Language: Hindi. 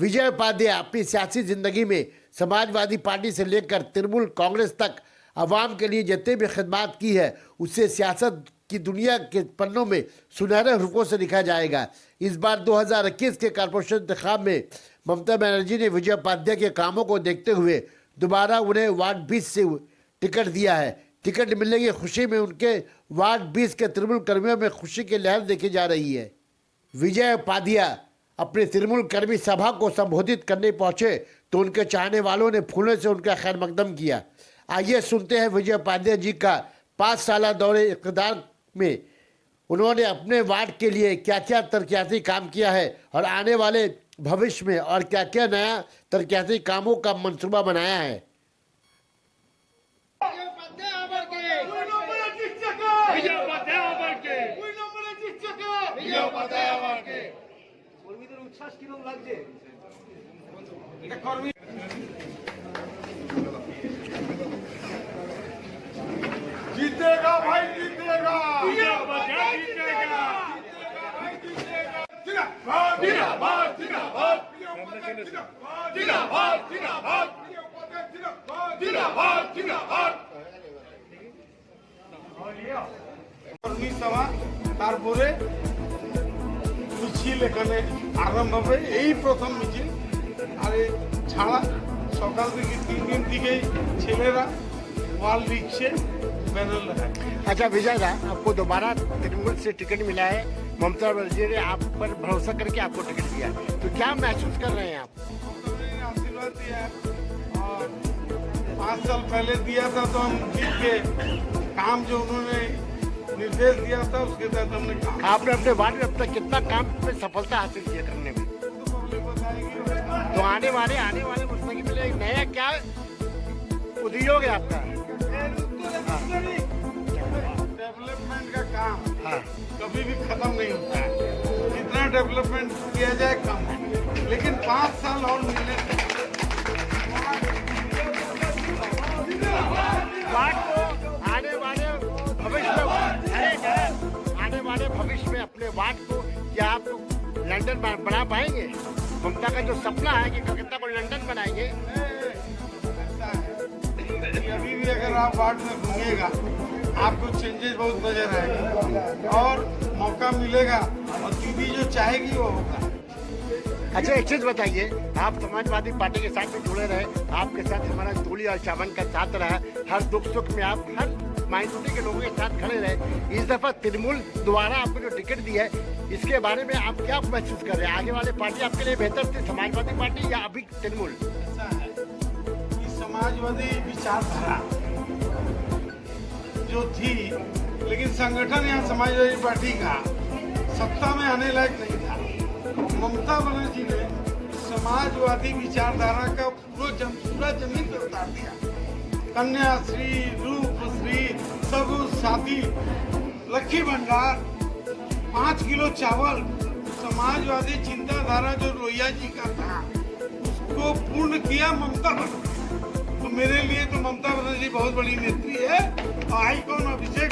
विजय उपाध्याय अपनी सियासी जिंदगी में समाजवादी पार्टी से लेकर तृणमूल कांग्रेस तक अवाम के लिए जितने भी खिदमत की है उससे सियासत की दुनिया के पन्नों में सुनहरे रूपों से लिखा जाएगा। इस बार 2021 के कॉर्पोरेशन इंतखाब में ममता बनर्जी ने विजय उपाध्याय के कामों को देखते हुए दोबारा उन्हें वार्ड 20 से टिकट दिया है। टिकट मिलने की खुशी में उनके वार्ड 20 के तृणमूल कर्मियों में खुशी की लहर देखी जा रही है। विजय उपाध्याय अपने तृणमूल कर्मी सभा को संबोधित करने पहुंचे तो उनके चाहने वालों ने फूलों से उनका खैर मकदम किया। आइए सुनते हैं विजय उपाध्याय जी का 5 साल दौरे इक़्तिदार में उन्होंने अपने वार्ड के लिए क्या क्या तरक्याती काम किया है और आने वाले भविष्य में और क्या क्या नया तरक्याती कामों का मंसूबा बनाया है। जीतेगा भाई, जीतेगा, সভা তারপরে মিছিল এখানে আরম্ভ হবে। এই প্রথম মিছিল। আর ছাড়া সকাল থেকে 3 दिन থেকে ছেলেরা ওয়াল লিখছে, बैनर लगाए। अच्छा विजय दा, आपको दोबारा तृणमूल से टिकट मिला है। ममता बनर्जी ने आप पर भरोसा करके आपको टिकट दिया है, तो क्या महसूस कर रहे हैं आप? उन्होंने आशीर्वाद दिया है और 5 साल पहले दिया था तो हम जीत के काम जो उन्होंने निर्देश दिया था उसके तहत हमने काम। आपने अपने वार्ड में अब तक कितना काम में सफलता हासिल की करने में? तो आने वाले मुस्तकिल में एक नया क्या उद्योग है आपका? डेवलपमेंट का काम हाँ। कभी भी खत्म नहीं होता है। जितना डेवलपमेंट किया जाए कम है, लेकिन 5 साल और मिलने वार्ड को आने वाले भविष्य में अपने वार्ड को क्या आप लंदन बना पाएंगे? ममता का जो सपना है कि कलकत्ता को लंदन बनाएंगे। अभी भी अगर आप वार्ड में घूमिएगा आपको चेंजेस बहुत नजर आएंगे और मौका मिलेगा और दीदी जो चाहेगी वो होगा। अच्छा एक चीज बताइए, आप समाजवादी पार्टी के साथ में जुड़े रहे, आपके साथ हमारा धूली और चावन का साथ रहा, हर दुख सुख में आप हर माइनॉरिटी के लोगों के साथ खड़े रहे। इस दफा तृणमूल द्वारा आपको जो टिकट दिया है इसके बारे में आप क्या महसूस कर रहे हैं? आगे वाली पार्टी आपके लिए बेहतर थी, समाजवादी पार्टी या अभी तृणमूल? ऐसा है कि समाजवादी विचारधारा जो थी, लेकिन संगठन यहाँ समाजवादी पार्टी का सत्ता में आने लायक नहीं था। ममता बनर्जी ने समाजवादी विचारधारा का पूरा जमीन पर उतार दिया। कन्याश्री, रूपश्री, सबू साथी, लक्ष्मी भंडार, 5 किलो चावल, समाजवादी चिंताधारा जो रोहिया जी का था उसको पूर्ण किया ममता बनर्जी। तो मेरे लिए तो ममता बनर्जी बहुत बड़ी नेत्री है। आई कौन अभिषेक